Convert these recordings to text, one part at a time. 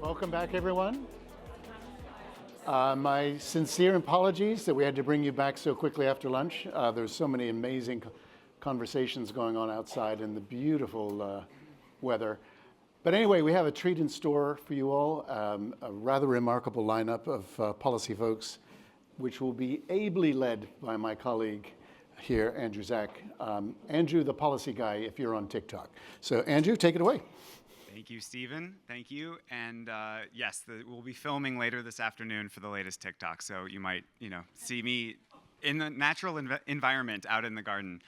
Welcome back, everyone. My sincere apologies that we had to bring you back so quickly after lunch. There's so many amazing conversations going on outside in the beautiful weather. But anyway, we have a treat in store for you all, a rather remarkable lineup of policy folks, which will be ably led by my colleague here, Andrew Zack. Andrew, the policy guy, if you're on TikTok. So Andrew, take it away. Thank you, Stephen. Thank you. And yes, we'll be filming later this afternoon for the latest TikTok. So you might, see me in the natural environment out in the garden.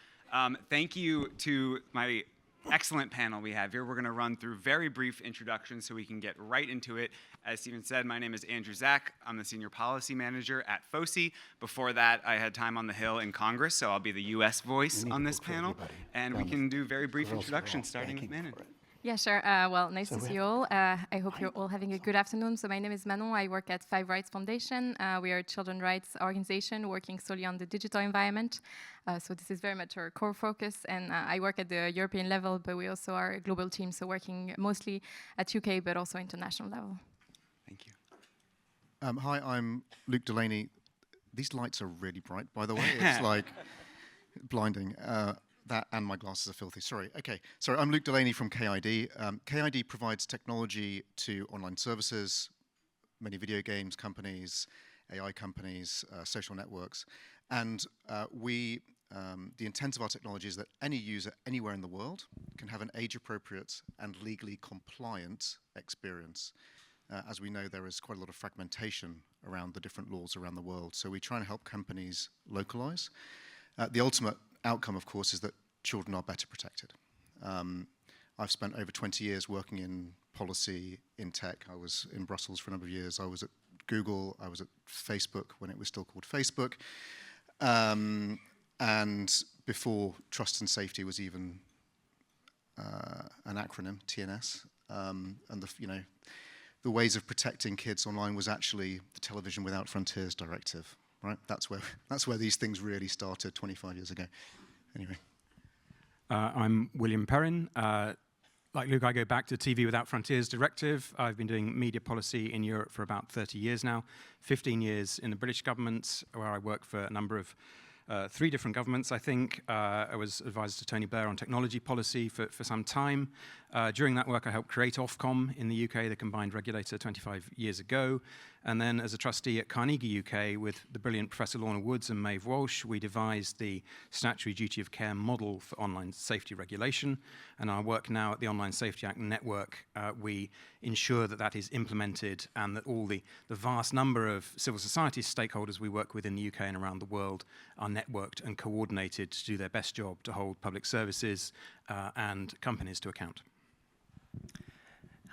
Thank you to my excellent panel we have here. We're going to run through very brief introductions so we can get right into it. As Stephen said, my name is Andrew Zack. I'm the Senior Policy Manager at FOSI. Before that, I had time on the Hill in Congress, so I'll be the U.S. voice on this panel. And we can do very brief introductions, starting with Manon. Yeah, sure. Well, nice to see you all. I hope you're all having a good afternoon. So my name is Manon. I work at Five Rights Foundation. We are a children's rights organization working solely on the digital environment. So this is very much our core focus. And I work at the European level, but we also are a global team, so working mostly at UK, but also international level. Thank you. Hi, I'm Luc Delany. These lights are really bright, by the way. It's like blinding. That and my glasses are filthy. Sorry. Okay. Sorry, I'm Luc Delany from KID. KID provides technology to online services, many video games companies, AI companies, social networks. And the intent of our technology is that any user anywhere in the world can have an age-appropriate and legally compliant experience. As we know, there is quite a lot of fragmentation around the different laws around the world. So we try and help companies localize. The ultimate outcome, of course, is that children are better protected. I've spent over 20 years working in policy, in tech. I was in Brussels for a number of years. I was at Google. I was at Facebook when it was still called Facebook. And before trust and safety was even an acronym, TNS. And the ways of protecting kids online was actually the Television Without Frontiers directive. Right, that's where these things really started 25 years ago. Anyway, I'm William Perrin. Like Luc, I go back to TV Without Frontiers directive. I've been doing media policy in Europe for about 30 years now. 15 years in the British government, where I work for a number of 3 different governments, I think. I was advisor to Tony Blair on technology policy for some time. During that work, I helped create Ofcom in the UK, the combined regulator, 25 years ago. And then as a trustee at Carnegie UK with the brilliant Professor Lorna Woods and Maeve Walsh, we devised the statutory duty of care model for online safety regulation. And our work now at the Online Safety Act Network, we ensure that that is implemented and that all the vast number of civil society stakeholders we work with in the UK and around the world are networked and coordinated to do their best job to hold public services and companies to account.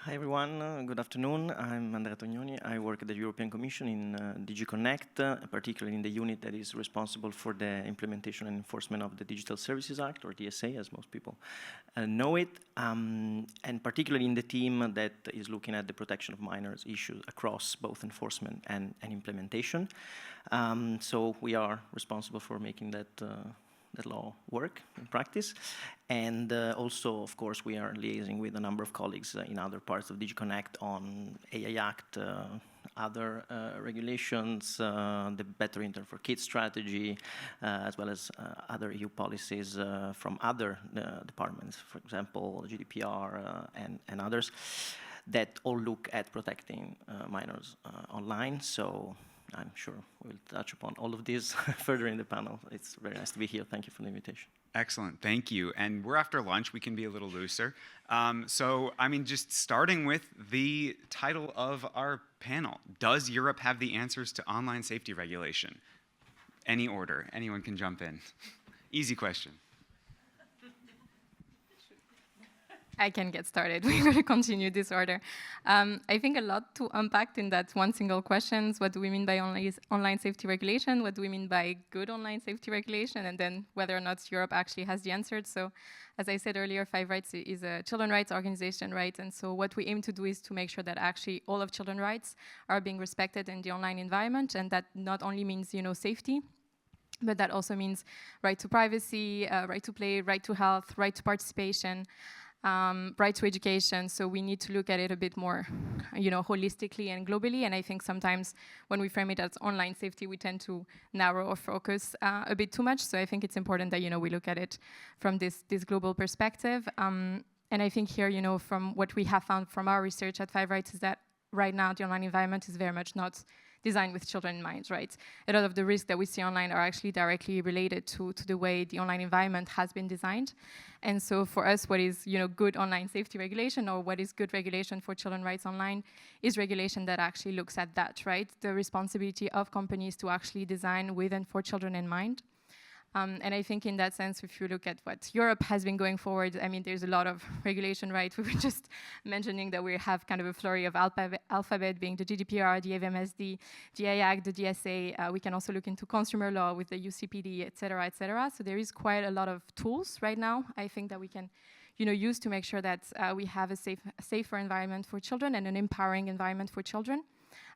Hi everyone, good afternoon. I'm Andrea Tognoni. I work at the European Commission in DG Connect, particularly in the unit that is responsible for the implementation and enforcement of the Digital Services Act, or DSA, as most people know it, and particularly in the team that is looking at the protection of minors issues across both enforcement and implementation. So we are responsible for making that law work in practice. And also, of course, we are liaising with a number of colleagues in other parts of DigiConnect on AI Act, other regulations, the Better Internet for Kids strategy, as well as other EU policies from other departments, for example, GDPR and others, that all look at protecting minors online. So I'm sure we'll touch upon all of this further in the panel. It's very nice to be here. Thank you for the invitation. Excellent, thank you. And we're after lunch, we can be a little looser. So, just starting with the title of our panel, does Europe have the answers to online safety regulation? Any order, anyone can jump in. Easy question. I can get started. We're going to continue this order. I think a lot to unpack in that one single question. What do we mean by online safety regulation? What do we mean by good online safety regulation? And then whether or not Europe actually has the answers. So as I said earlier, Five Rights is a children's rights organization, right? And so what we aim to do is to make sure that actually all of children's rights are being respected in the online environment. And that not only means, safety, but that also means right to privacy, right to play, right to health, right to participation. right to education. So we need to look at it a bit more, holistically and globally. And I think sometimes when we frame it as online safety, we tend to narrow our focus a bit too much. So I think it's important that, we look at it from this global perspective. And I think here, from what we have found from our research at Five Rights is that right now the online environment is very much not designed with children in mind, right? A lot of the risks that we see online are actually directly related to the way the online environment has been designed. And so for us, what is good online safety regulation, or what is good regulation for children's rights online, is regulation that actually looks at that, right? The responsibility of companies to actually design with and for children in mind. And I think in that sense, if you look at what Europe has been going forward, I mean, there's a lot of regulation, right? We were just mentioning that we have kind of a flurry of alphabet being the GDPR, the AVMSD, the AIAC, the DSA. We can also look into consumer law with the UCPD, et cetera, et cetera. So there is quite a lot of tools right now, I think, that we can use to make sure that we have a safer environment for children and an empowering environment for children.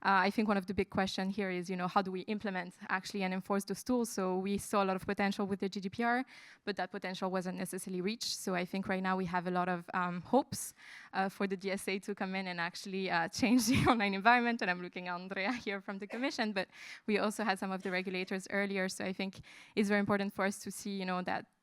I think one of the big questions here is, how do we implement actually and enforce those tools? So we saw a lot of potential with the GDPR, but that potential wasn't necessarily reached. So I think right now we have a lot of hopes for the DSA to come in and actually change the online environment. And I'm looking at Andrea here from the Commission, but we also had some of the regulators earlier. So I think it's very important for us to see,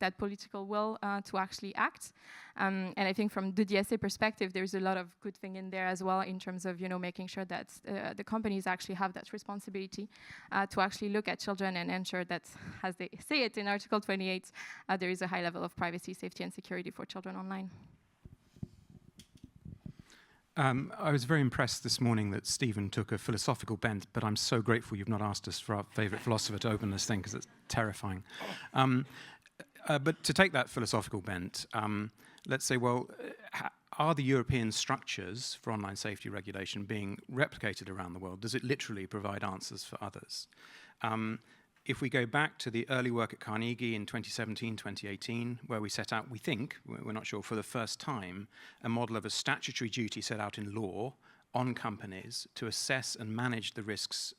that political will to actually act. And I think from the DSA perspective, there's a lot of good thing in there as well in terms of, making sure that the companies actually have that responsibility to actually look at children and ensure that, as they say it in Article 28, there is a high level of privacy, safety, and security for children online. I was very impressed this morning that Stephen took a philosophical bent, but I'm so grateful you've not asked us for our favourite philosopher to open this thing, because it's terrifying. But to take that philosophical bent, let's say, well, are the European structures for online safety regulation being replicated around the world? Does it literally provide answers for others? If we go back to the early work at Carnegie in 2017, 2018, where we set out, we think, we're not sure, for the first time, a model of a statutory duty set out in law on companies to assess and manage the risks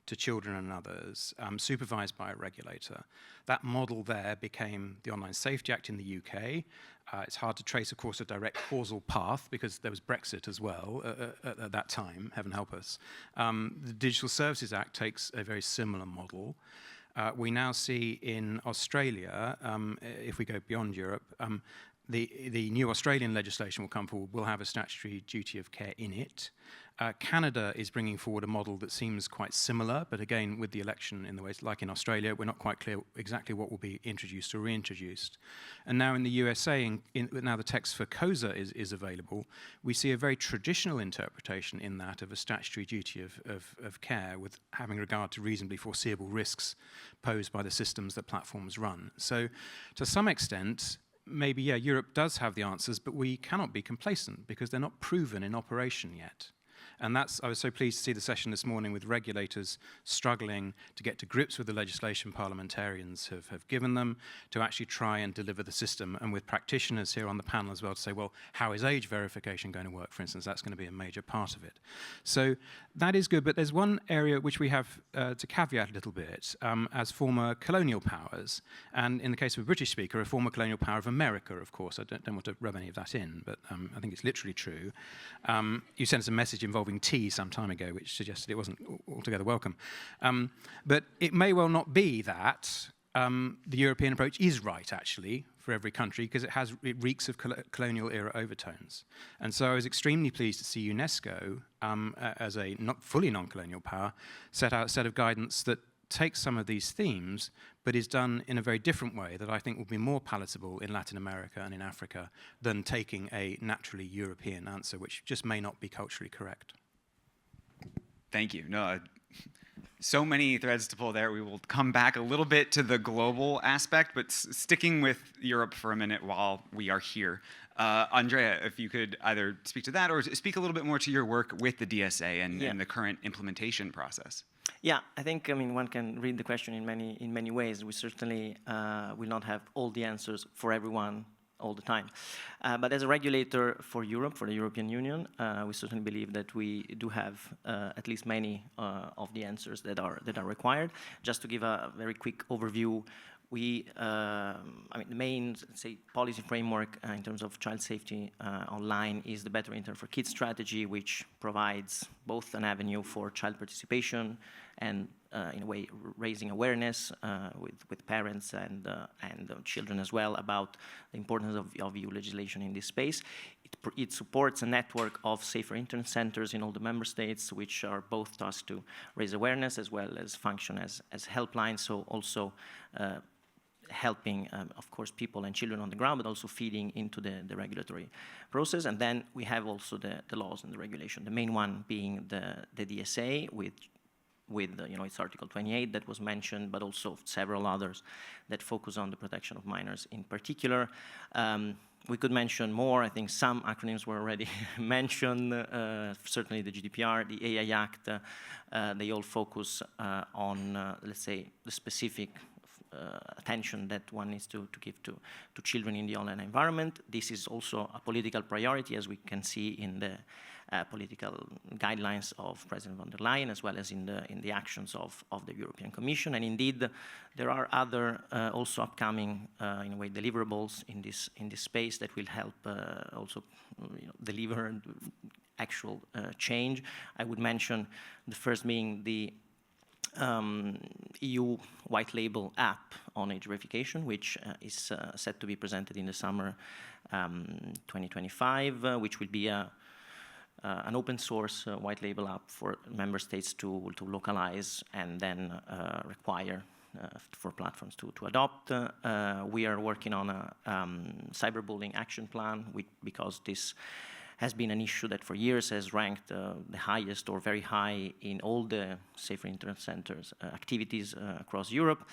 to children and others, supervised by a regulator. That model there became the Online Safety Act in the UK. It's hard to trace, of course, a direct causal path because there was Brexit as well at that time, heaven help us. The Digital Services Act takes a very similar model. We now see in Australia, if we go beyond Europe, the new Australian legislation will come forward, will have a statutory duty of care in it. Canada is bringing forward a model that seems quite similar, but again, with the election in the way, like in Australia, we're not quite clear exactly what will be introduced or reintroduced. And now in the USA, now the text for COSA is available, we see a very traditional interpretation in that of a statutory duty of care with having regard to reasonably foreseeable risks posed by the systems that platforms run. So to some extent, maybe, yeah, Europe does have the answers, but we cannot be complacent because they're not proven in operation yet. And I was so pleased to see the session this morning with regulators struggling to get to grips with the legislation parliamentarians have given them to actually try and deliver the system, and with practitioners here on the panel as well to say, well, how is age verification going to work, for instance? That's going to be a major part of it. So that is good, but there's one area which we have to caveat a little bit as former colonial powers, and in the case of a British speaker, a former colonial power of America, of course. I don't want to rub any of that in, but I think it's literally true. You sent us a message involving tea some time ago, which suggested it wasn't altogether welcome. But it may well not be that the European approach is right, actually, for every country, because it reeks of colonial era overtones. And so I was extremely pleased to see UNESCO, as a fully non-colonial power, set out a set of guidance that takes some of these themes, but is done in a very different way that I think will be more palatable in Latin America and in Africa than taking a naturally European answer, which just may not be culturally correct. Thank you. No, so many threads to pull there. We will come back a little bit to the global aspect, but sticking with Europe for a minute while we are here. Andrea, if you could either speak to that or speak a little bit more to your work with the DSA and the current implementation process. Yeah, I think, one can read the question in many ways. We certainly will not have all the answers for everyone all the time. But as a regulator for Europe, for the European Union, we certainly believe that we do have at least many of the answers that are required. Just to give a very quick overview, we, I mean, the main, say, policy framework in terms of child safety online is the Better Internet for Kids strategy, which provides both an avenue for child participation and, in a way, raising awareness with parents and children as well about the importance of EU legislation in this space. It supports a network of safer internet centers in all the member states, which are both tasked to raise awareness as well as function as helplines, so also helping, of course, people and children on the ground, but also feeding into the regulatory process. And then we have also the laws and the regulation, the main one being the DSA with you know, its Article 28 that was mentioned, but also several others that focus on the protection of minors in particular. We could mention more. I think some acronyms were already mentioned, certainly the GDPR, the AI Act. They all focus on, let's say, the specific attention that one needs to give to children in the online environment. This is also a political priority, as we can see in the political guidelines of President von der Leyen, as well as in the actions of the European Commission. And indeed, there are other also upcoming, in a way, deliverables in this space that will help also, you know, deliver actual change. I would mention the first being the EU white label app on age verification, which is set to be presented in the summer 2025, which will be an open source white label app for member states to localize and then require for platforms to adopt. We are working on a cyberbullying action plan because this has been an issue that for years has ranked the highest or very high in all the safer internet centers activities across Europe.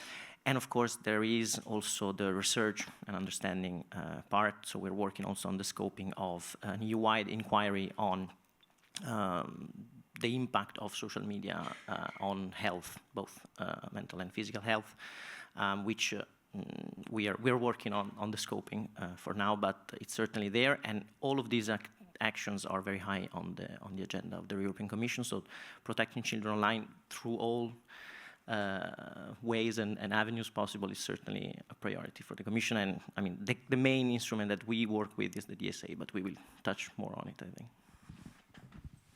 And of course, there is also the research and understanding part. So we're working also on the scoping of an EU-wide inquiry on the impact of social media on health, both mental and physical health, which we're working on the scoping for now, but it's certainly there. And all of these actions are very high on the agenda of the European Commission. So protecting children online through all ways and avenues possible is certainly a priority for the Commission. And I mean, the main instrument that we work with is the DSA, but we will touch more on it, I think.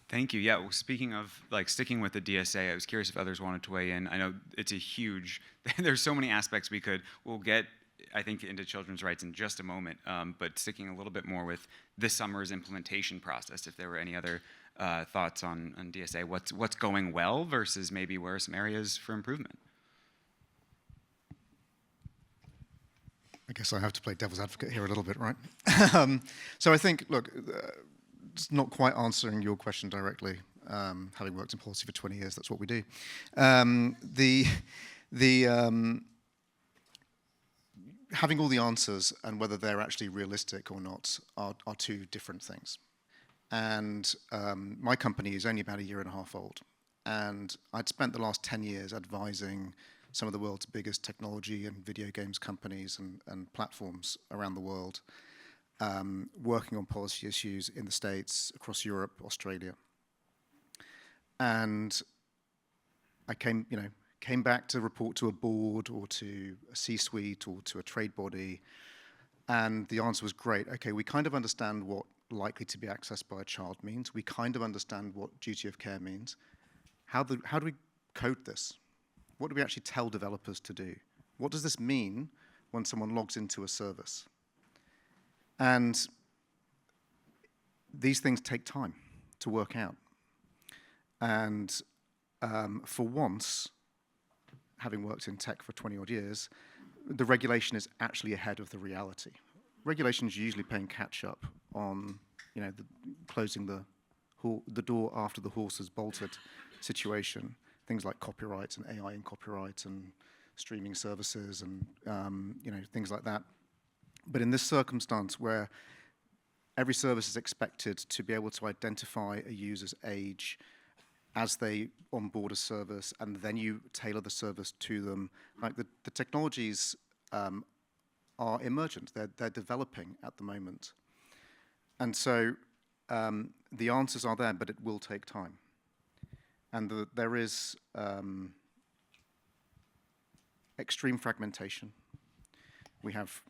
Thank you. Yeah, well, speaking of like sticking with the DSA, I was curious if others wanted to weigh in. I know it's a huge, there's so many aspects we'll get, I think, into children's rights in just a moment, but sticking a little bit more with this summer's implementation process, if there were any other thoughts on DSA, what's going well versus maybe where are some areas for improvement? I guess I have to play devil's advocate here a little bit, right? So I think, look, it's not quite answering your question directly. Having worked in policy for 20 years, that's what we do. Having all the answers and whether they're actually realistic or not are two different things. And my company is only about a year and a half old. And I'd spent the last 10 years advising some of the world's biggest technology and video games companies and platforms around the world, working on policy issues in the States, across Europe, Australia. And I came back to report to a board or to a C-suite or to a trade body, and the answer was great. Okay, we kind of understand what likely to be accessed by a child means. We kind of understand what duty of care means. How do we code this? What do we actually tell developers to do? What does this mean when someone logs into a service? And these things take time to work out. And for once, having worked in tech for 20 odd years, the regulation is actually ahead of the reality. Regulation is usually playing catch up on, closing the door after the horse has bolted situation. Things like copyright and AI in copyright and streaming services and things like that. But in this circumstance where every service is expected to be able to identify a user's age as they onboard a service, and then you tailor the service to them, like the technologies are emergent. They're developing at the moment. And so the answers are there, but it will take time. And there is extreme fragmentation We have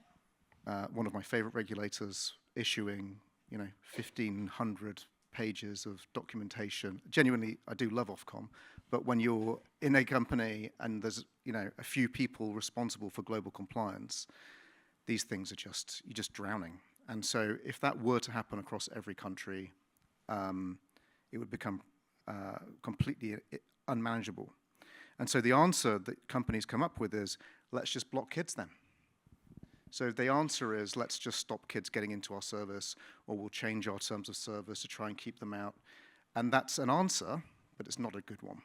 one of my favorite regulators issuing, 1,500 pages of documentation. Genuinely, I do love Ofcom, but when you're in a company and there's, a few people responsible for global compliance, these things are you're just drowning. And so if that were to happen across every country, it would become completely unmanageable. And so the answer that companies come up with is, let's just block kids then. So the answer is, let's just stop kids getting into our service, or we'll change our terms of service to try and keep them out. And that's an answer, but it's not a good one.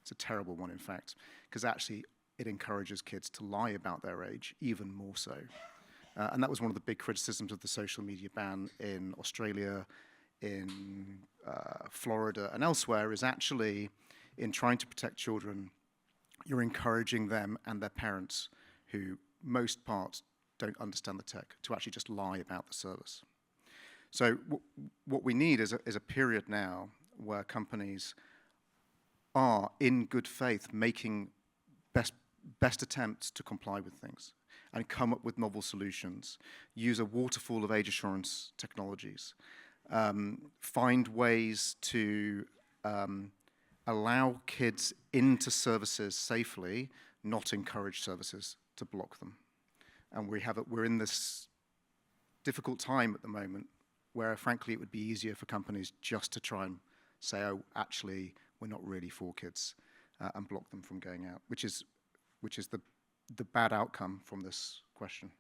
It's a terrible one, in fact, because actually it encourages kids to lie about their age, even more so. And that was one of the big criticisms of the social media ban in Australia, in Florida, and elsewhere, is actually in trying to protect children, you're encouraging them and their parents, who most part don't understand the tech, to actually just lie about the service. So what we need is a period now where companies are, in good faith, making best attempts to comply with things and come up with novel solutions, use a waterfall of age assurance technologies, find ways to allow kids into services safely, not encourage services to block them. And we're in this difficult time at the moment where, frankly, it would be easier for companies just to try and say, oh, actually, we're not really for kids, and block them from going out, which is the bad outcome from this question.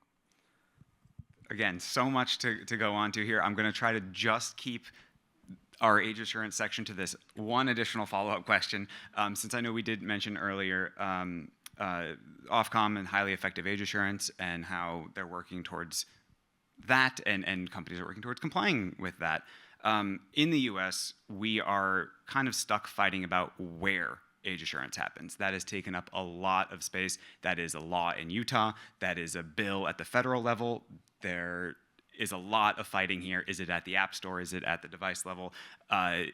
Again, so much to go on to here. I'm going to try to just keep our age assurance section to this one additional follow-up question, since I know we did mention earlier Ofcom and highly effective age assurance and how they're working towards that, and companies are working towards complying with that. In the US, we are kind of stuck fighting about where age assurance happens. That has taken up a lot of space. That is a law in Utah. That is a bill at the federal level. There is a lot of fighting here. Is it at the App Store? Is it at the device level?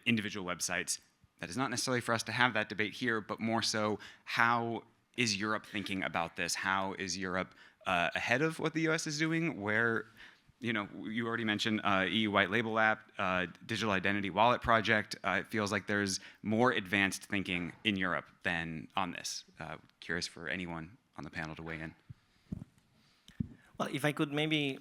Individual websites. That is not necessarily for us to have that debate here, but more so, how is Europe thinking about this? How is Europe ahead of what the US is doing? Where, you already mentioned EU White Label app, Digital Identity Wallet Project. It feels like there's more advanced thinking in Europe than on this. Curious for anyone on the panel to weigh in. Well, if I could maybe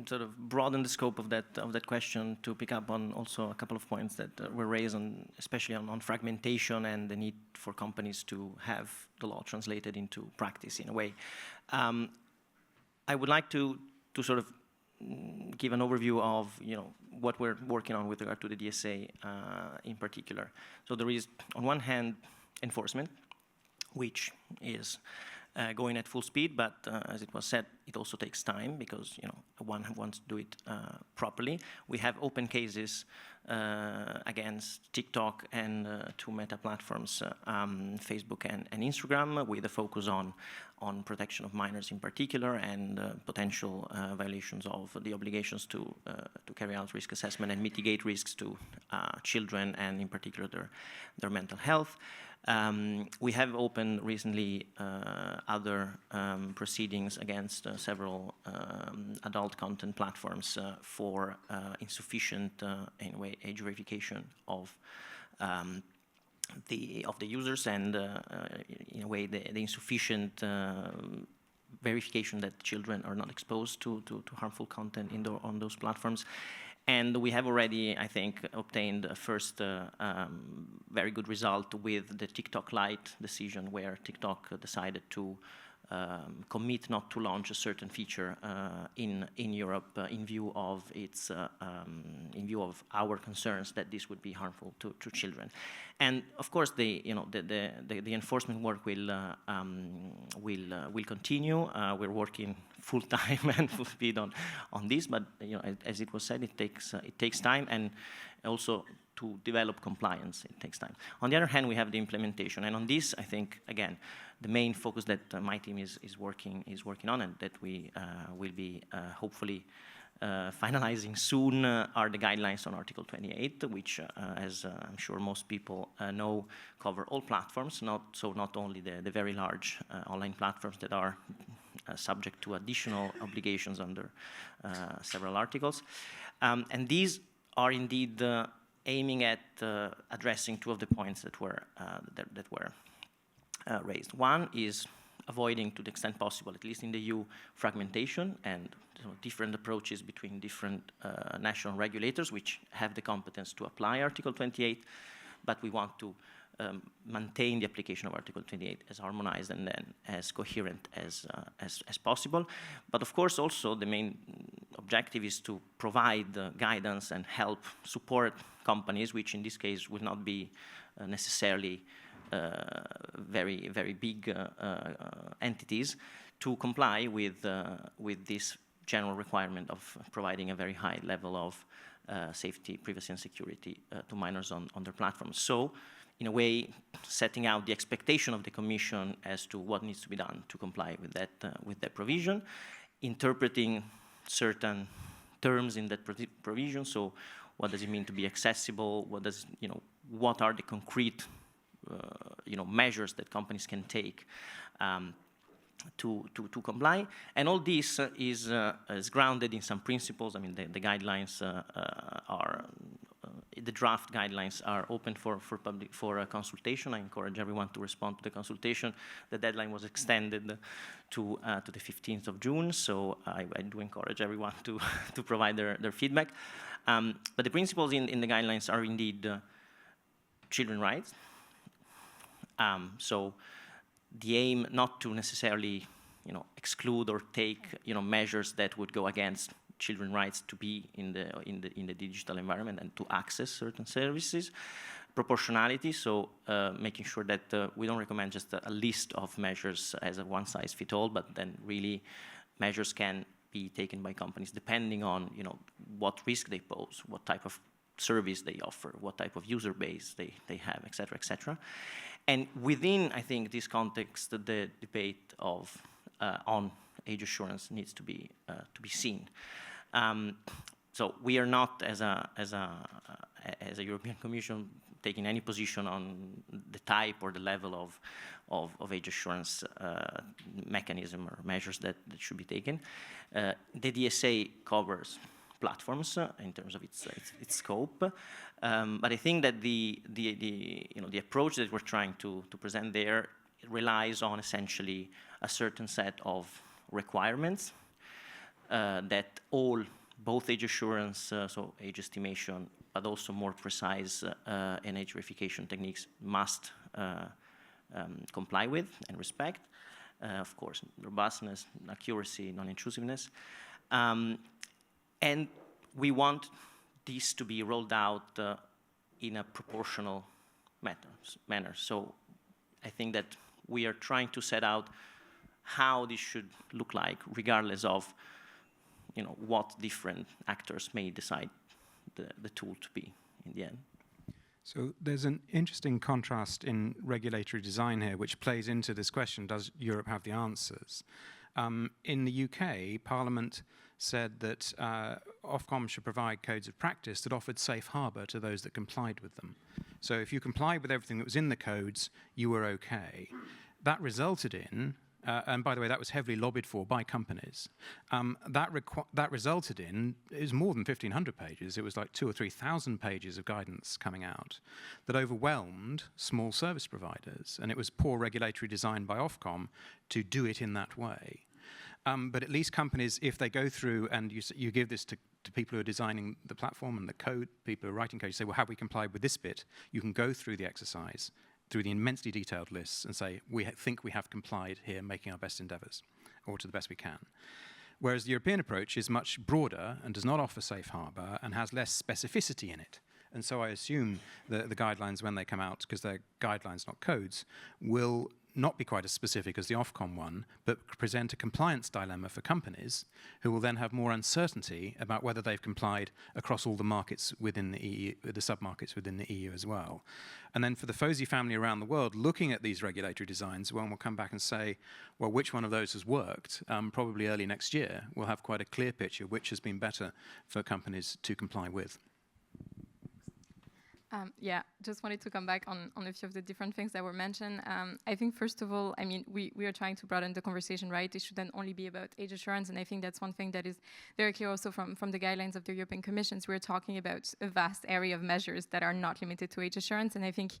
sort of broaden the scope of that question to pick up on also a couple of points that were raised on, especially on fragmentation and the need for companies to have the law translated into practice in a way. I would like to sort of give an overview of what we're working on with regard to the DSA in particular. So there is, on one hand, enforcement, which is going at full speed, but as it was said, it also takes time because one wants to do it properly. We have open cases against TikTok and two meta platforms, Facebook and Instagram, with a focus on protection of minors in particular and potential violations of the obligations to carry out risk assessment and mitigate risks to children and in particular their mental health. We have opened recently other proceedings against several adult content platforms for insufficient, in a way, age verification of the users and, in a way, the insufficient verification that children are not exposed to harmful content on those platforms. And we have already, I think, obtained a first very good result with the TikTok Lite decision, where TikTok decided to commit not to launch a certain feature in Europe in view of its our concerns that this would be harmful to children. And of course, the enforcement work will continue. We're working full time and full speed on this, but as it was said, it takes time, and also to develop compliance, it takes time. On the other hand, we have the implementation, and on this, I think again, the main focus that my team is working on, and that we will be hopefully finalizing soon, are the guidelines on Article 28, which, as I'm sure most people know, cover all platforms, not only the very large online platforms that are subject to additional obligations under several articles. And these are indeed aiming at addressing two of the points that were raised. One is avoiding, to the extent possible, at least in the EU, fragmentation and different approaches between different national regulators which have the competence to apply Article 28, but we want to maintain the application of Article 28 as harmonized and then as coherent as possible. But of course also the main objective is to provide guidance and help support companies, which in this case will not be necessarily very, very big entities, to comply with this general requirement of providing a very high level of safety, privacy and security to minors on their platforms. So, in a way, setting out the expectation of the Commission as to what needs to be done to comply with that provision, interpreting certain terms in that provision. So, what does it mean to be accessible? What are the concrete measures that companies can take to comply? And all this is grounded in some principles. I mean, the guidelines the draft guidelines are open for consultation. I encourage everyone to respond to the consultation. The deadline was extended to the 15th of June, so I do encourage everyone to provide their feedback. But the principles in the guidelines are indeed children's rights. So the aim not to necessarily, exclude or take, measures that would go against children's rights to be in the digital environment and to access certain services. Proportionality, so making sure that we don't recommend just a list of measures as a one-size-fits-all, but then really measures can be taken by companies depending on, what risk they pose, what type of service they offer, what type of user base they have, et cetera, et cetera. And within, I think, this context, the debate on age assurance needs to be seen. So we are not, as a European Commission, taking any position on the type or the level of age assurance mechanism or measures that should be taken. The DSA covers platforms in terms of its scope, but I think that the approach that we're trying to present there relies on essentially a certain set of requirements that both age assurance, so age estimation, but also more precise and age verification techniques must comply with and respect. Of course, robustness, accuracy, non-intrusiveness. And we want these to be rolled out in a proportional manner. So I think that we are trying to set out how this should look like, regardless of what different actors may decide the tool to be in the end. So there's an interesting contrast in regulatory design here, which plays into this question, does Europe have the answers? In the UK, Parliament said that Ofcom should provide codes of practice that offered safe harbour to those that complied with them. So if you complied with everything that was in the codes, you were okay. That resulted in, and by the way, that was heavily lobbied for by companies. That resulted in, it was more than 1,500 pages. It was like 2,000 or 3,000 pages of guidance coming out that overwhelmed small service providers. And it was poor regulatory design by Ofcom to do it in that way. But at least companies, if they go through and you give this to people who are designing the platform and the code, people who are writing code, you say, well, have we complied with this bit? You can go through the exercise, through the immensely detailed lists and say, we think we have complied here, making our best endeavours, or to the best we can. Whereas the European approach is much broader and does not offer safe harbour and has less specificity in it. And so I assume that the guidelines, when they come out, because they're guidelines, not codes, will not be quite as specific as the Ofcom one, but present a compliance dilemma for companies who will then have more uncertainty about whether they've complied across all the markets within the EU, the sub-markets within the EU as well. And then for the FOSI family around the world, looking at these regulatory designs, one will come back and say, well, which one of those has worked? Probably early next year, we'll have quite a clear picture which has been better for companies to comply with. Yeah, just wanted to come back on a few of the different things that were mentioned. I think, first of all, I mean, we are trying to broaden the conversation, right? It shouldn't only be about age assurance, and I think that's one thing that is very clear also from the guidelines of the European Commission. We're talking about a vast area of measures that are not limited to age assurance, and I think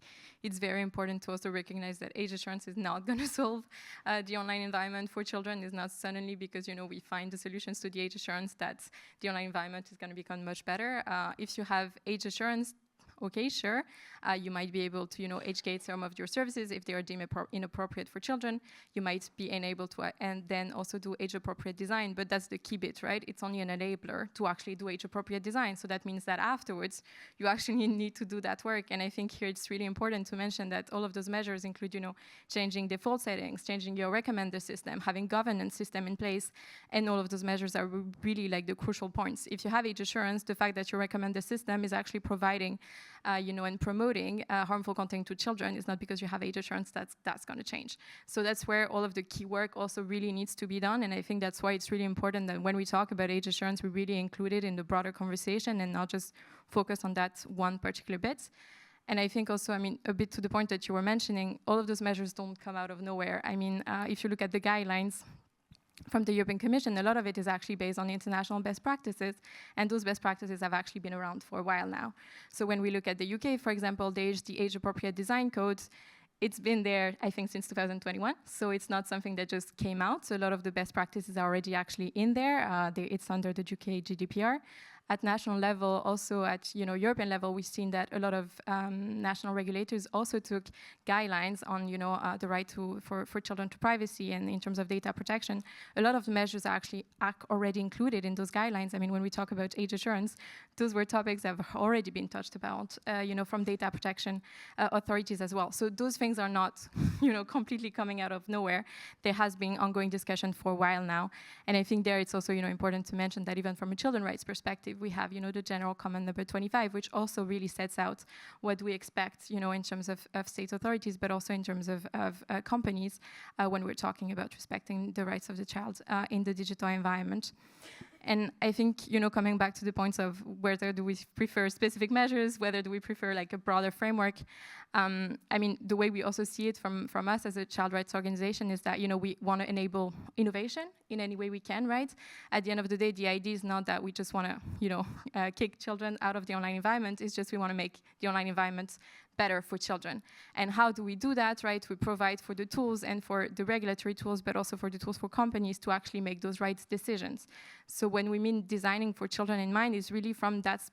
it's very important to also recognize that age assurance is not going to solve the online environment for children. It's not suddenly because, you know, we find the solutions to the age assurance that the online environment is going to become much better. If you have age assurance, okay, sure, you might be able to, you know, age-gate some of your services if they are deemed inappropriate for children. You might be enabled to, and then also do age-appropriate design, but that's the key bit, right? It's only an enabler to actually do age-appropriate design. So that means that afterwards, you actually need to do that work. And I think here it's really important to mention that all of those measures include, you know, changing default settings, changing your recommender system, having governance system in place, and all of those measures are really like the crucial points. If you have age assurance, the fact that your recommender system is actually providing you know, and promoting harmful content to children is not because you have age assurance that's going to change. So that's where all of the key work also really needs to be done, and I think that's why it's really important that when we talk about age assurance, we really include it in the broader conversation and not just focus on that one particular bit. And I think also, I mean, a bit to the point that you were mentioning, all of those measures don't come out of nowhere. I mean, if you look at the guidelines from the European Commission, a lot of it is actually based on international best practices, and those best practices have actually been around for a while now. So when we look at the UK, for example, the age-appropriate design codes, it's been there, I think, since 2021, so it's not something that just came out. So a lot of the best practices are already actually in there. It's under the UK GDPR. At national level, also at European level, we've seen that a lot of national regulators also took guidelines on the right for children to privacy, and in terms of data protection, a lot of the measures are actually already included in those guidelines. I mean, when we talk about age assurance, those were topics that have already been touched about, from data protection authorities as well. So those things are not, completely coming out of nowhere. There has been ongoing discussion for a while now, and I think there it's also, important to mention that even from a children's rights perspective, we have, the General Comment number 25, which also really sets out what we expect, in terms of state authorities, but also in terms of companies when we're talking about respecting the rights of the child in the digital environment. And I think, coming back to the points of whether do we prefer specific measures, whether do we prefer like a broader framework, I mean, the way we also see it from us as a child rights organization is that, we want to enable innovation in any way we can, right? At the end of the day, the idea is not that we just want to, kick children out of the online environment. It's just we want to make the online environment better for children. And how do we do that, right? We provide for the tools and for the regulatory tools, but also for the tools for companies to actually make those right decisions. So when we mean designing for children in mind, is really from that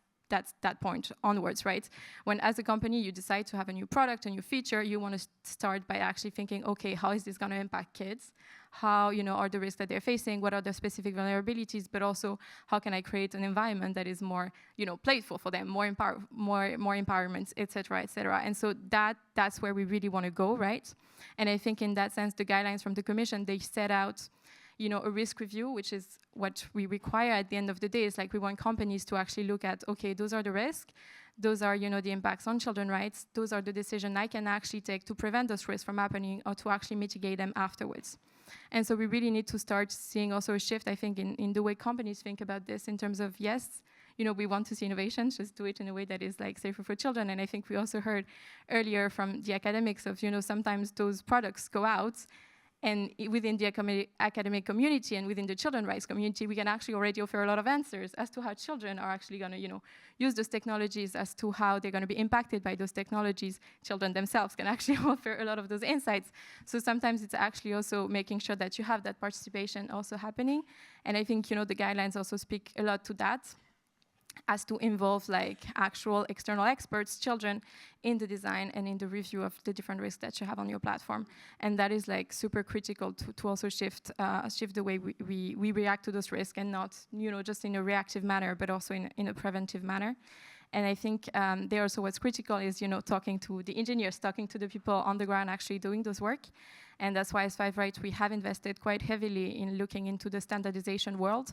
point onwards, right? When as a company you decide to have a new product, a new feature, you want to start by actually thinking, okay, how is this going to impact kids? How, are the risks that they're facing? What are the specific vulnerabilities? But also, how can I create an environment that is more, playful for them, more empowerment, et cetera, et cetera. And so that's where we really want to go, right? And I think in that sense, the guidelines from the Commission, they set out, a risk review, which is what we require at the end of the day. Is like we want companies to actually look at, okay, those are the risks, those are, the impacts on children's rights, those are the decisions I can actually take to prevent those risks from happening or to actually mitigate them afterwards. And so we really need to start seeing also a shift, I think, in the way companies think about this in terms of, yes, we want to see innovations, just do it in a way that is like safer for children. And I think we also heard earlier from the academics of, sometimes those products go out, and within the academic community and within the children's rights community, we can actually already offer a lot of answers as to how children are actually going to, use those technologies, as to how they're going to be impacted by those technologies. Children themselves can actually offer a lot of those insights. So sometimes it's actually also making sure that you have that participation also happening. And I think, the guidelines also speak a lot to that, as to involve like actual external experts, children, in the design and in the review of the different risks that you have on your platform. And that is like super critical to also shift the way we react to those risks, and not, just in a reactive manner, but also in a preventive manner. And I think there also what's critical is, talking to the engineers, talking to the people on the ground actually doing those work. And that's why as Five Rights, we have invested quite heavily in looking into the standardization world.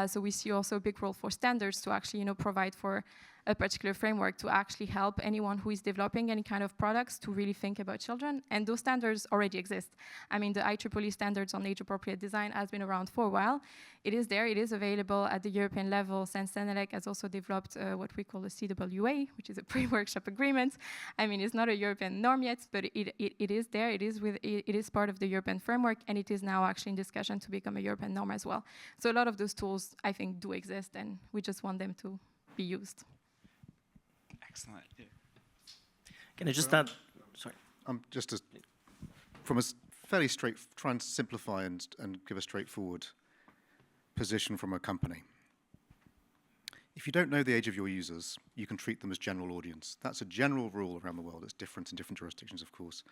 So we see also a big role for standards to actually, provide for a particular framework to actually help anyone who is developing any kind of products to really think about children. And those standards already exist. I mean, the IEEE standards on age-appropriate design has been around for a while. It is there, it is available at the European level. Sensenelec has also developed what we call a CWA, which is a pre-workshop agreement. I mean, it's not a European norm yet, but it is there, it is part of the European framework, and it is now actually in discussion to become a European norm as well. So a lot of those tools, I think, do exist, and we just want them to be used. Excellent. Yeah. Can I just add? Sorry. From a fairly try and simplify and give a straightforward position from a company. If you don't know the age of your users, you can treat them as general audience. That's a general rule around the world. It's different in different jurisdictions, of course.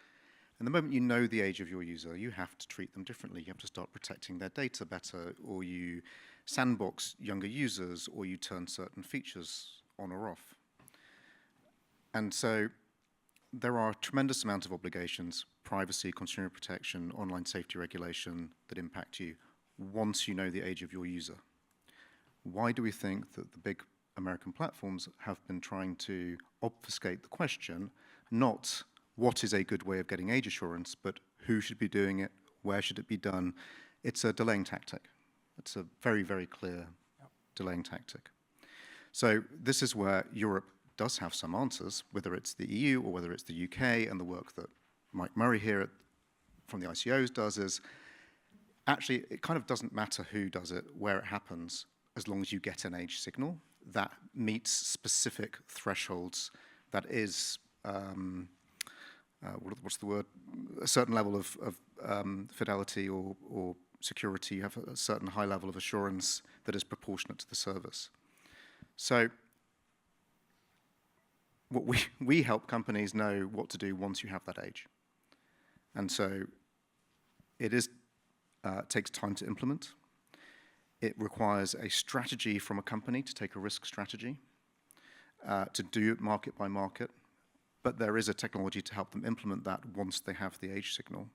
And the moment you know the age of your user, you have to treat them differently. You have to start protecting their data better, or you sandbox younger users, or you turn certain features on or off. And so there are a tremendous amount of obligations, privacy, consumer protection, online safety regulation, that impact you once you know the age of your user. Why do we think that the big American platforms have been trying to obfuscate the question, not what is a good way of getting age assurance, but who should be doing it, where should it be done? It's a delaying tactic. It's a very, very clear delaying tactic. So this is where Europe does have some answers, whether it's the EU or whether it's the UK, and the work that Mike Murray here from the ICOs does is, actually, it kind of doesn't matter who does it, where it happens, as long as you get an age signal that meets specific thresholds, that is, what's the word, a certain level of fidelity or security. You have a certain high level of assurance that is proportionate to the service. So what we help companies know what to do once you have that age. And so it takes time to implement. It requires a strategy from a company to take a risk strategy, to do it market by market. But there is a technology to help them implement that once they have the age signal.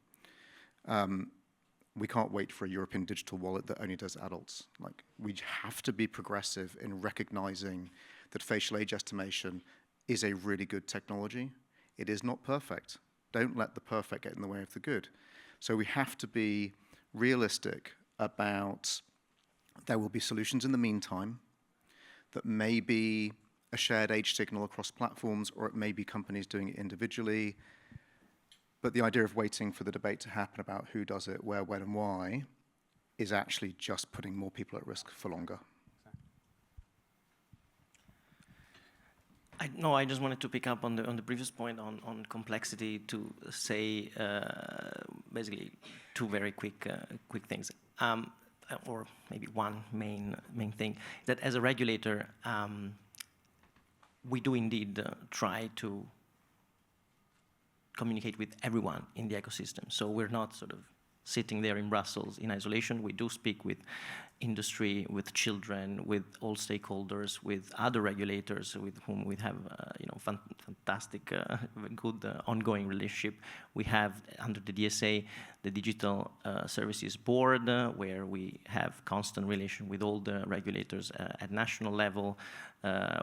We can't wait for a European digital wallet that only does adults. Like, we have to be progressive in recognizing that facial age estimation is a really good technology. It is not perfect. Don't let the perfect get in the way of the good. So we have to be realistic about there will be solutions in the meantime that may be a shared age signal across platforms, or it may be companies doing it individually. But the idea of waiting for the debate to happen about who does it, where, when, and why is actually just putting more people at risk for longer. I just wanted to pick up on the previous point on complexity to say basically two very quick things, or maybe one main thing, that as a regulator, we do indeed try to communicate with everyone in the ecosystem. So we're not sort of sitting there in Brussels in isolation. We do speak with industry, with children, with all stakeholders, with other regulators with whom we have fantastic, good ongoing relationship. We have, under the DSA, the Digital Services Board, where we have constant relation with all the regulators at national level.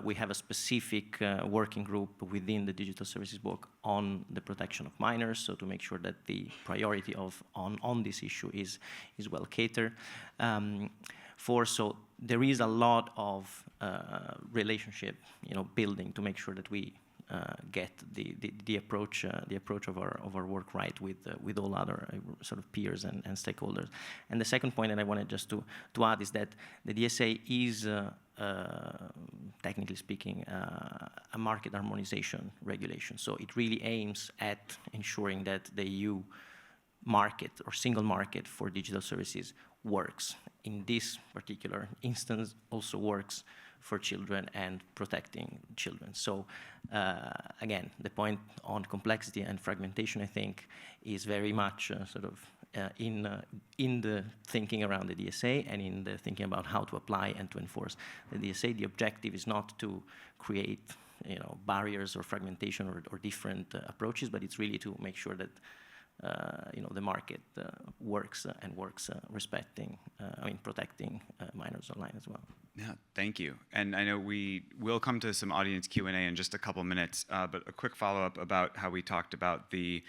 We have a specific working group within the Digital Services Board on the protection of minors, so to make sure that the priority on this issue is well catered. So there is a lot of relationship, building to make sure that we get the approach of our work right with all other sort of peers and stakeholders. And the second point that I wanted just to add is that the DSA is technically speaking a market harmonization regulation. So it really aims at ensuring that the EU market or single market for digital services works. In this particular instance, also works for children and protecting children. So again, the point on complexity and fragmentation, I think, is very much in the thinking around the DSA and in the thinking about how to apply and to enforce the DSA. The objective is not to create barriers or fragmentation or different approaches, but it's really to make sure that the market works respecting, protecting minors online as well. Yeah, thank you. And I know we will come to some audience Q&A in just a couple minutes, but a quick follow-up about how we talked about the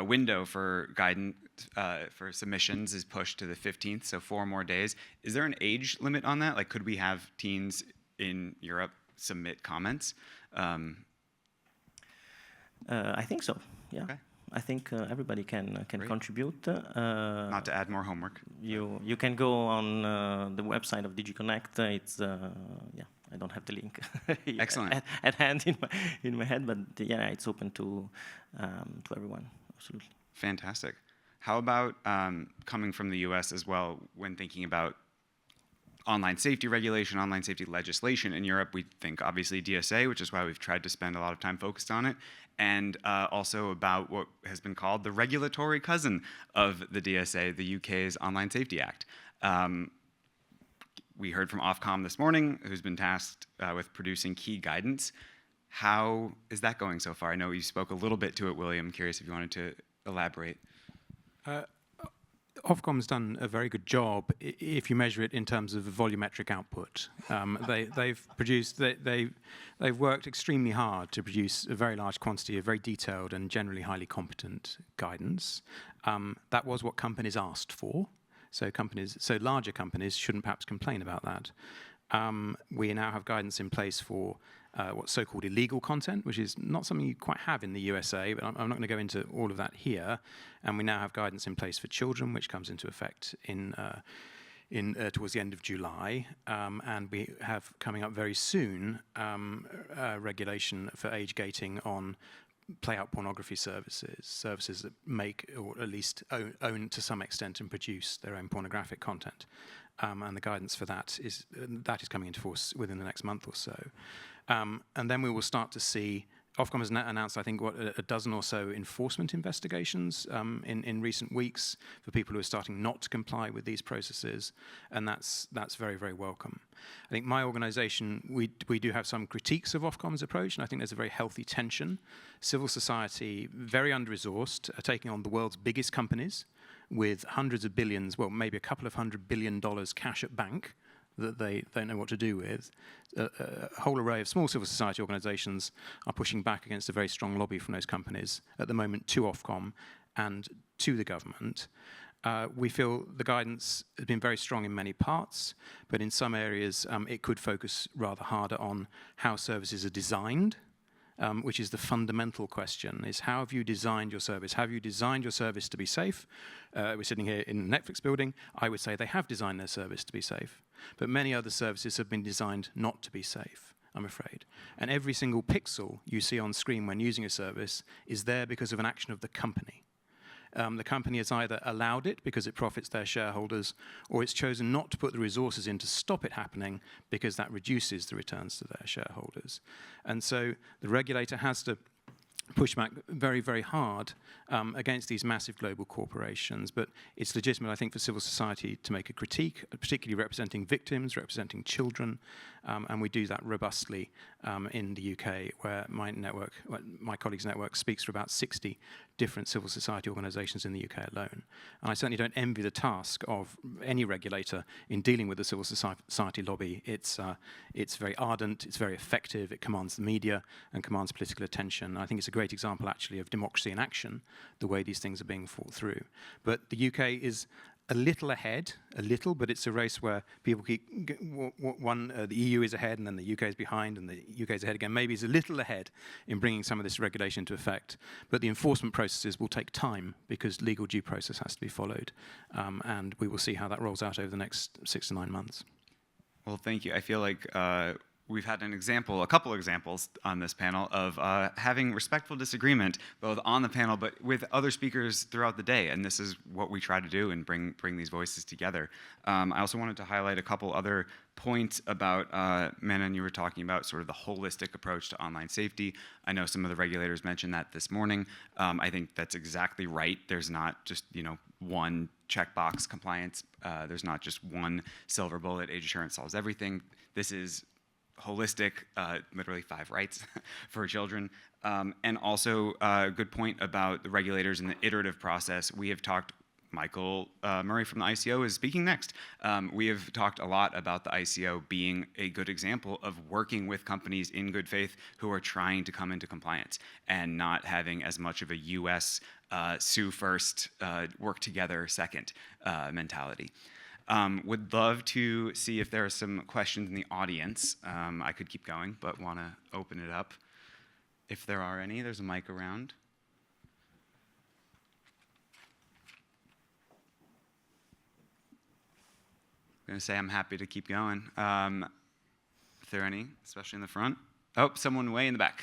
window for guidance for submissions is pushed to the 15th, so 4 more days. Is there an age limit on that? Like, could we have teens in Europe submit comments? I think so, yeah. Okay. I think everybody can contribute. Not to add more homework. You can go on the website of DigiConnect. It's I don't have the link Excellent. at hand in my head, but yeah, it's open to everyone. Absolutely. Fantastic. How about coming from the U.S. as well? When thinking about online safety regulation, online safety legislation in Europe, we think obviously DSA, which is why we've tried to spend a lot of time focused on it, and also about what has been called the regulatory cousin of the DSA, the UK's Online Safety Act. We heard from Ofcom this morning, who's been tasked with producing key guidance. How is that going so far? I know you spoke a little bit to it, William. Curious if you wanted to elaborate. Ofcom's done a very good job if you measure it in terms of volumetric output. They've worked extremely hard to produce a very large quantity of very detailed and generally highly competent guidance. That was what companies asked for. So larger companies shouldn't perhaps complain about that. We now have guidance in place for what's so-called illegal content, which is not something you quite have in the USA, but I'm not going to go into all of that here. And we now have guidance in place for children, which comes into effect towards the end of July. And we have coming up very soon regulation for age gating on play-out pornography services that make, or at least own to some extent and produce their own pornographic content. And the guidance for that is coming into force within the next month or so. And then we will start to see, Ofcom has announced, I think, a dozen or so enforcement investigations in recent weeks for people who are starting not to comply with these processes, and that's very, very welcome. I think my organization, we do have some critiques of Ofcom's approach, and I think there's a very healthy tension. Civil society, very under-resourced, are taking on the world's biggest companies with hundreds of billions, well, maybe a couple of $100 billion cash at bank that they don't know what to do with. A whole array of small civil society organizations are pushing back against a very strong lobby from those companies at the moment to Ofcom and to the government. We feel the guidance has been very strong in many parts, but in some areas it could focus rather harder on how services are designed, which is the fundamental question, is how have you designed your service? Have you designed your service to be safe? We're sitting here in the Netflix building. I would say they have designed their service to be safe. But many other services have been designed not to be safe, I'm afraid. And every single pixel you see on screen when using a service is there because of an action of the company. The company has either allowed it because it profits their shareholders, or it's chosen not to put the resources in to stop it happening because that reduces the returns to their shareholders. And so the regulator has to push back very, very hard against these massive global corporations. But it's legitimate, I think, for civil society to make a critique, particularly representing victims, representing children, and we do that robustly in the UK, where my colleague's network speaks for about 60 different civil society organizations in the UK alone. And I certainly don't envy the task of any regulator in dealing with the civil society lobby. It's very ardent, it's very effective, it commands the media and commands political attention. I think it's a great example, actually, of democracy in action, the way these things are being fought through. But the UK is a little ahead, but it's a race where people keep, the EU is ahead and then the UK is behind and the UK is ahead again. Maybe it's a little ahead in bringing some of this regulation into effect, but the enforcement processes will take time because legal due process has to be followed, and we will see how that rolls out over the next 6 to 9 months. Well, thank you. I feel like we've had a couple examples on this panel of having respectful disagreement, both on the panel but with other speakers throughout the day, and this is what we try to do and bring these voices together. I also wanted to highlight a couple other points about, Manon, you were talking about sort of the holistic approach to online safety. I know some of the regulators mentioned that this morning. I think that's exactly right. There's not just, one checkbox compliance. There's not just one silver bullet, age assurance solves everything. This is holistic, literally 5 rights for children. And also a good point about the regulators and the iterative process. We have talked, Michael Murray from the ICO is speaking next. We have talked a lot about the ICO being a good example of working with companies in good faith who are trying to come into compliance and not having as much of a US sue first, work together second mentality. Would love to see if there are some questions in the audience. I could keep going, but want to open it up. If there are any, there's a mic around. I'm going to say I'm happy to keep going. If there are any, especially in the front. Oh, someone way in the back.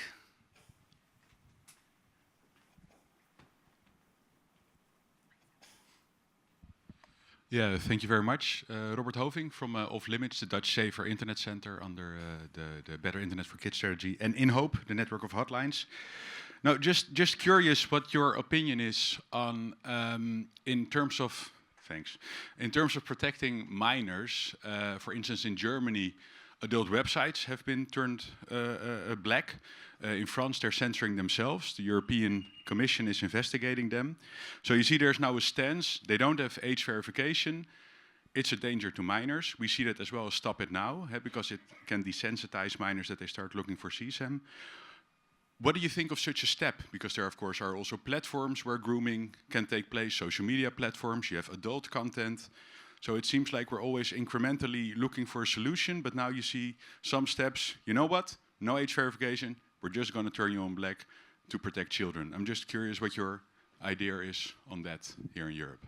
Yeah, thank you very much. Robert Hoving from Off Limits, the Dutch Safer Internet Center under the Better Internet for Kids strategy, and In Hope, the network of hotlines. Now, just curious what your opinion is on, in terms of protecting minors. For instance, in Germany, adult websites have been turned black. In France, they're censoring themselves. The European Commission is investigating them. So you see there's now a stance. They don't have age verification. It's a danger to minors. We see that as well as Stop It Now, because it can desensitize minors that they start looking for CSAM. What do you think of such a step? Because there, of course, are also platforms where grooming can take place, social media platforms, you have adult content. So it seems like we're always incrementally looking for a solution, but now you see some steps, you know what? No age verification, we're just going to turn you on black to protect children. I'm just curious what your idea is on that here in Europe.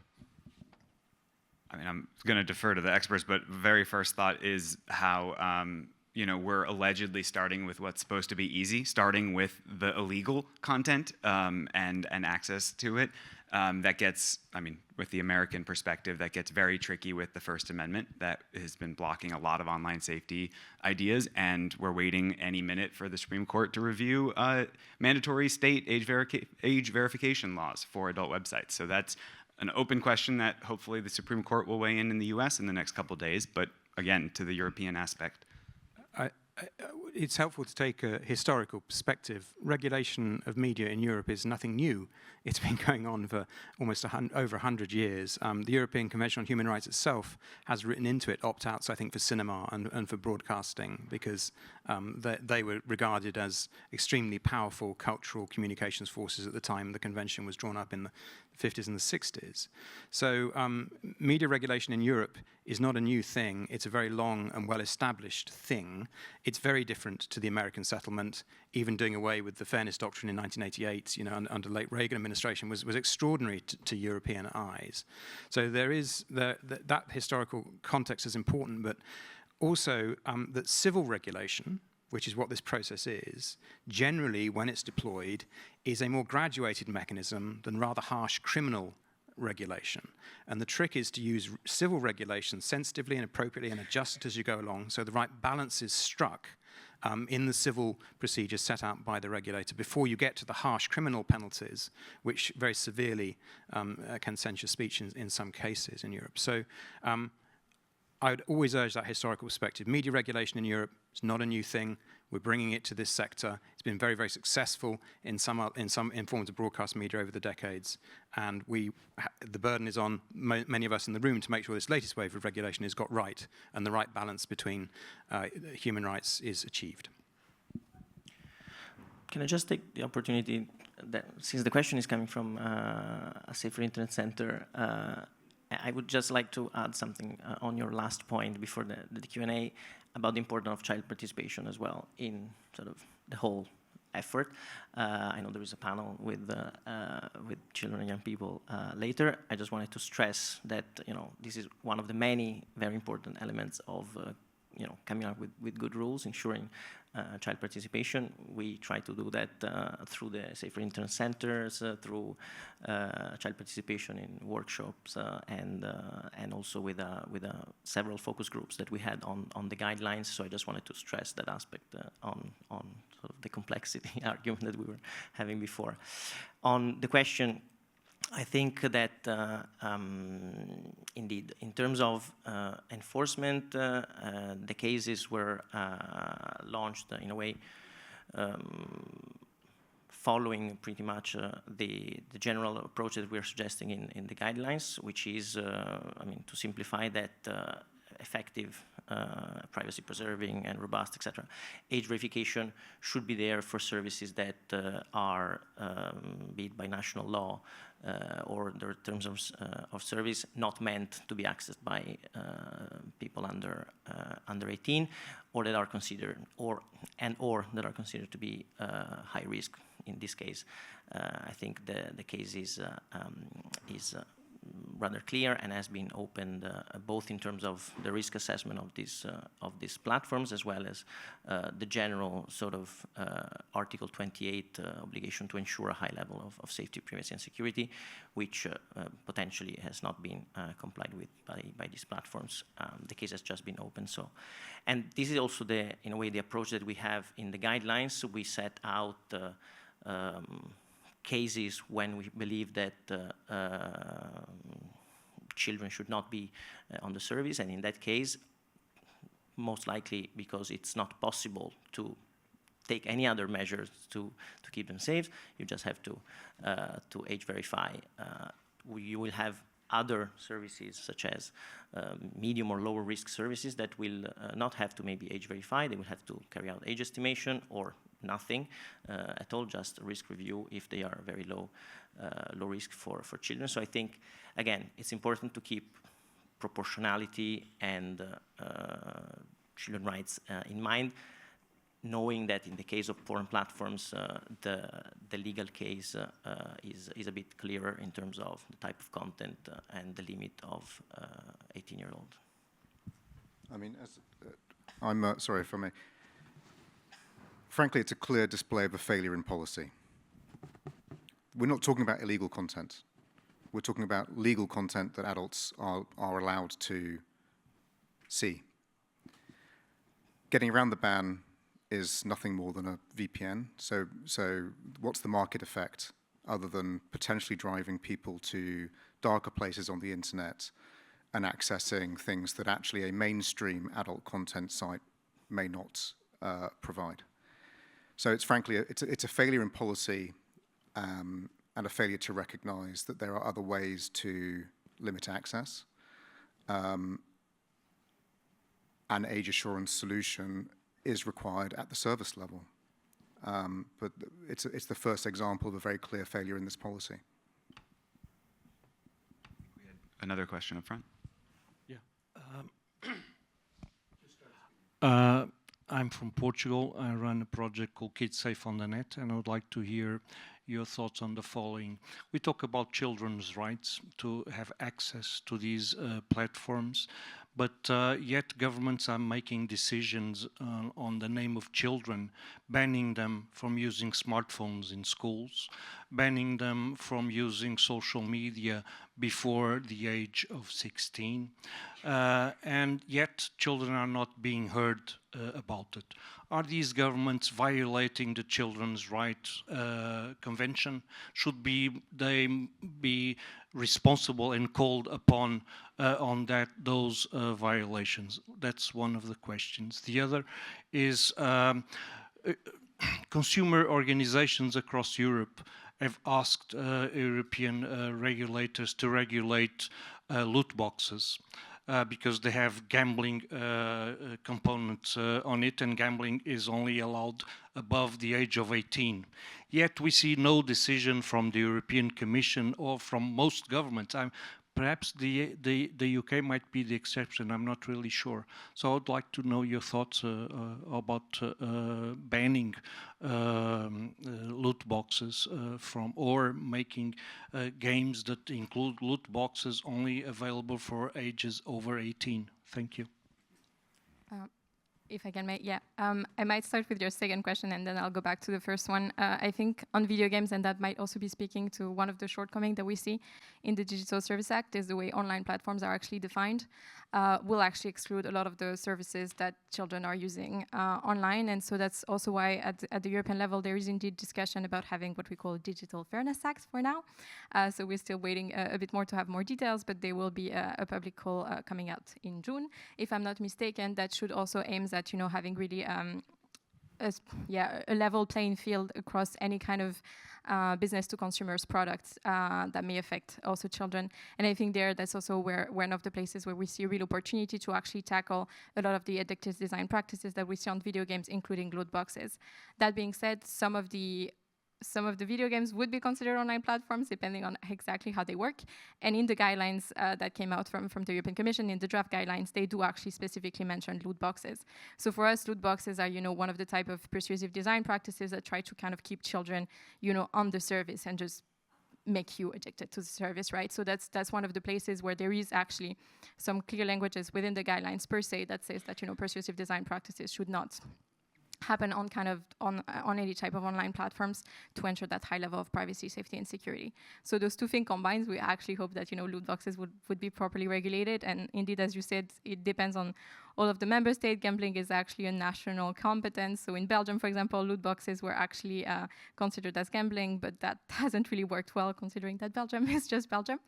I mean, I'm going to defer to the experts, but very first thought is how we're allegedly starting with what's supposed to be easy, starting with the illegal content and access to it. That gets, with the American perspective, that gets very tricky with the First Amendment that has been blocking a lot of online safety ideas, and we're waiting any minute for the Supreme Court to review mandatory state age verification laws for adult websites. So that's an open question that hopefully the Supreme Court will weigh in the US in the next couple of days, but again, to the European aspect. It's helpful to take a historical perspective. Regulation of media in Europe is nothing new. It's been going on for almost over 100 years. The European Convention on Human Rights itself has written into it opt-outs, I think, for cinema and for broadcasting, because they were regarded as extremely powerful cultural communications forces at the time the convention was drawn up in the 50s and the 60s. So media regulation in Europe is not a new thing. It's a very long and well-established thing. It's very different to the American settlement. Even doing away with the fairness doctrine in 1988, under the late Reagan administration, was extraordinary to European eyes. So there is that historical context is important, but also that civil regulation, which is what this process is, generally, when it's deployed, is a more graduated mechanism than rather harsh criminal regulation. And the trick is to use civil regulation sensitively and appropriately and adjust it as you go along, so the right balance is struck in the civil procedures set out by the regulator before you get to the harsh criminal penalties, which very severely can censure speech in some cases in Europe. So I would always urge that historical perspective. Media regulation in Europe is not a new thing. We're bringing it to this sector. It's been very, very successful in forms of broadcast media over the decades. And the burden is on many of us in the room to make sure this latest wave of regulation is got right and the right balance between human rights is achieved. Can I just take the opportunity that, since the question is coming from a Safer Internet Center, I would just like to add something on your last point before the Q&A about the importance of child participation as well in sort of the whole effort. I know there is a panel with children and young people later. I just wanted to stress that this is one of the many very important elements of coming up with good rules, ensuring child participation. We try to do that through the Safer Internet Centers, through child participation in workshops, and also with several focus groups that we had on the guidelines. So I just wanted to stress that aspect on sort of the complexity argument that we were having before. On the question I think that indeed, in terms of enforcement, the cases were launched in a way following pretty much the general approach that we're suggesting in the guidelines, which is, I mean, to simplify that, effective, privacy-preserving and robust, etc. Age verification should be there for services that are, be it by national law or their terms of service, not meant to be accessed by people under 18, or that are considered, or that are considered to be high risk. In this case, I think the case is rather clear and has been opened both in terms of the risk assessment of these platforms, as well as the general sort of Article 28 obligation to ensure a high level of safety, privacy, and security, which potentially has not been complied with by these platforms. The case has just been opened. So, and this is also in a way the approach that we have in the guidelines. So we set out cases when we believe that children should not be on the service, and in that case, most likely because it's not possible to take any other measures to keep them safe, you just have to age verify. You will have other services such as medium or lower risk services that will not have to maybe age verify. They will have to carry out age estimation or nothing at all, just risk review if they are very low risk for children. So I think, again, it's important to keep proportionality and children rights in mind, knowing that in the case of porn platforms, the legal case is a bit clearer in terms of the type of content and the limit of 18-year-old. I mean, I'm sorry if I may. Frankly, it's a clear display of a failure in policy. We're not talking about illegal content. We're talking about legal content that adults are allowed to see. Getting around the ban is nothing more than a VPN. So what's the market effect other than potentially driving people to darker places on the internet and accessing things that actually a mainstream adult content site may not provide? So it's frankly, it's a failure in policy and a failure to recognize that there are other ways to limit access. An age assurance solution is required at the service level. But it's the first example of a very clear failure in this policy. We had another question up front. Yeah. I'm from Portugal. I run a project called Kids Safe on the Net, and I would like to hear your thoughts on the following. We talk about children's rights to have access to these platforms, but yet governments are making decisions on the name of children, banning them from using smartphones in schools, banning them from using social media before the age of 16, and yet children are not being heard about it. Are these governments violating the Children's Rights Convention? Should they be responsible and called upon on those violations? That's one of the questions. The other is consumer organizations across Europe have asked European regulators to regulate loot boxes because they have gambling components on it, and gambling is only allowed above the age of 18. Yet we see no decision from the European Commission or from most governments. Perhaps the UK might be the exception, I'm not really sure. So I would like to know your thoughts about banning loot boxes or making games that include loot boxes only available for ages over 18. Thank you. If I can make, yeah. I might start with your second question and then I'll go back to the first one. I think on video games, and that might also be speaking to one of the shortcomings that we see in the Digital Service Act, is the way online platforms are actually defined. Will actually exclude a lot of the services that children are using online. And so that's also why at the European level, there is indeed discussion about having what we call a Digital Fairness Act for now. So we're still waiting a bit more to have more details, but there will be a public call coming out in June. If I'm not mistaken, that should also aim at, having really a level playing field across any kind of business to consumers products that may affect also children. And I think that's also one of the places where we see a real opportunity to actually tackle a lot of the addictive design practices that we see on video games, including loot boxes. That being said, some of the video games would be considered online platforms depending on exactly how they work. And in the guidelines that came out from the European Commission, in the draft guidelines, they do actually specifically mention loot boxes. So for us, loot boxes are, one of the type of persuasive design practices that try to kind of keep children, on the service and just make you addicted to the service, right? So that's one of the places where there is actually some clear languages within the guidelines per se that says that, persuasive design practices should not happen on any type of online platforms to ensure that high level of privacy, safety, and security. So those two things combined, we actually hope that loot boxes would be properly regulated. And indeed, as you said, it depends on all of the member states. Gambling is actually a national competence. So in Belgium, for example, loot boxes were actually considered as gambling, but that hasn't really worked well considering that Belgium is just Belgium.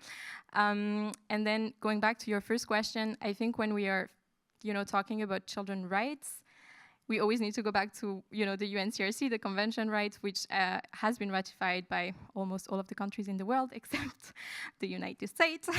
And then going back to your first question, I think when we are, talking about children's rights, we always need to go back to, the UNCRC, the Convention, right, which has been ratified by almost all of the countries in the world except the United States.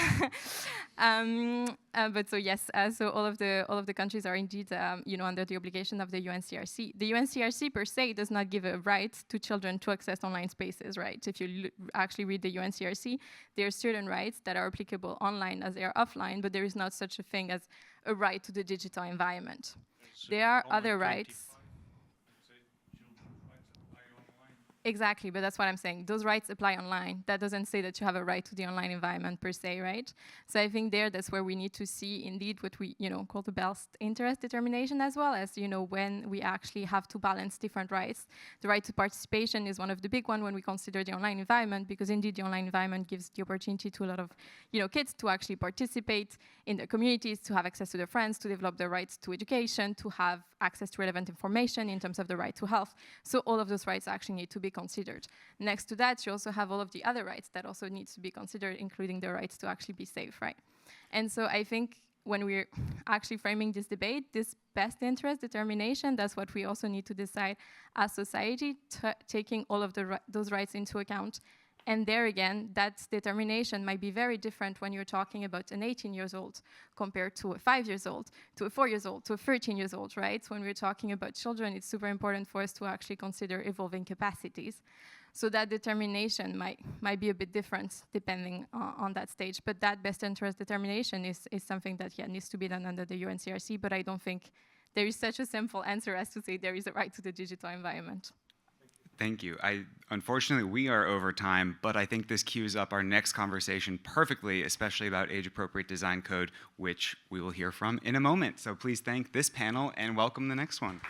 But so yes, so all of the countries are indeed, under the obligation of the UNCRC. The UNCRC per se does not give a right to children to access online spaces, right? If you actually read the UNCRC, there are certain rights that are applicable online as they are offline, but there is not such a thing as a right to the digital environment. There are other rights. Exactly, but that's what I'm saying. Those rights apply online. That doesn't say that you have a right to the online environment per se, right? So I think that's where we need to see indeed what we, call the best interest determination, as well as, when we actually have to balance different rights. The right to participation is one of the big ones when we consider the online environment, because indeed the online environment gives the opportunity to a lot of, kids to actually participate in their communities, to have access to their friends, to develop their rights to education, to have access to relevant information in terms of the right to health. So all of those rights actually need to be considered. Next to that, you also have all of the other rights that also needs to be considered, including the rights to actually be safe, right? And so I think when we're actually framing this debate, this best interest determination, that's what we also need to decide as society, taking all of those rights into account. And there again, that determination might be very different when you're talking about an 18-year-old compared to a 5-year-old, to a 4-year-old, to a 13-year-old, right? When we're talking about children, it's super important for us to actually consider evolving capacities. So that determination might be a bit different depending on that stage. But that best interest determination is something that needs to be done under the UNCRC, but I don't think there is such a simple answer as to say there is a right to the digital environment. Thank you. Unfortunately, we are over time, but I think this cues up our next conversation perfectly, especially about age-appropriate design code, which we will hear from in a moment. So please thank this panel and welcome the next one.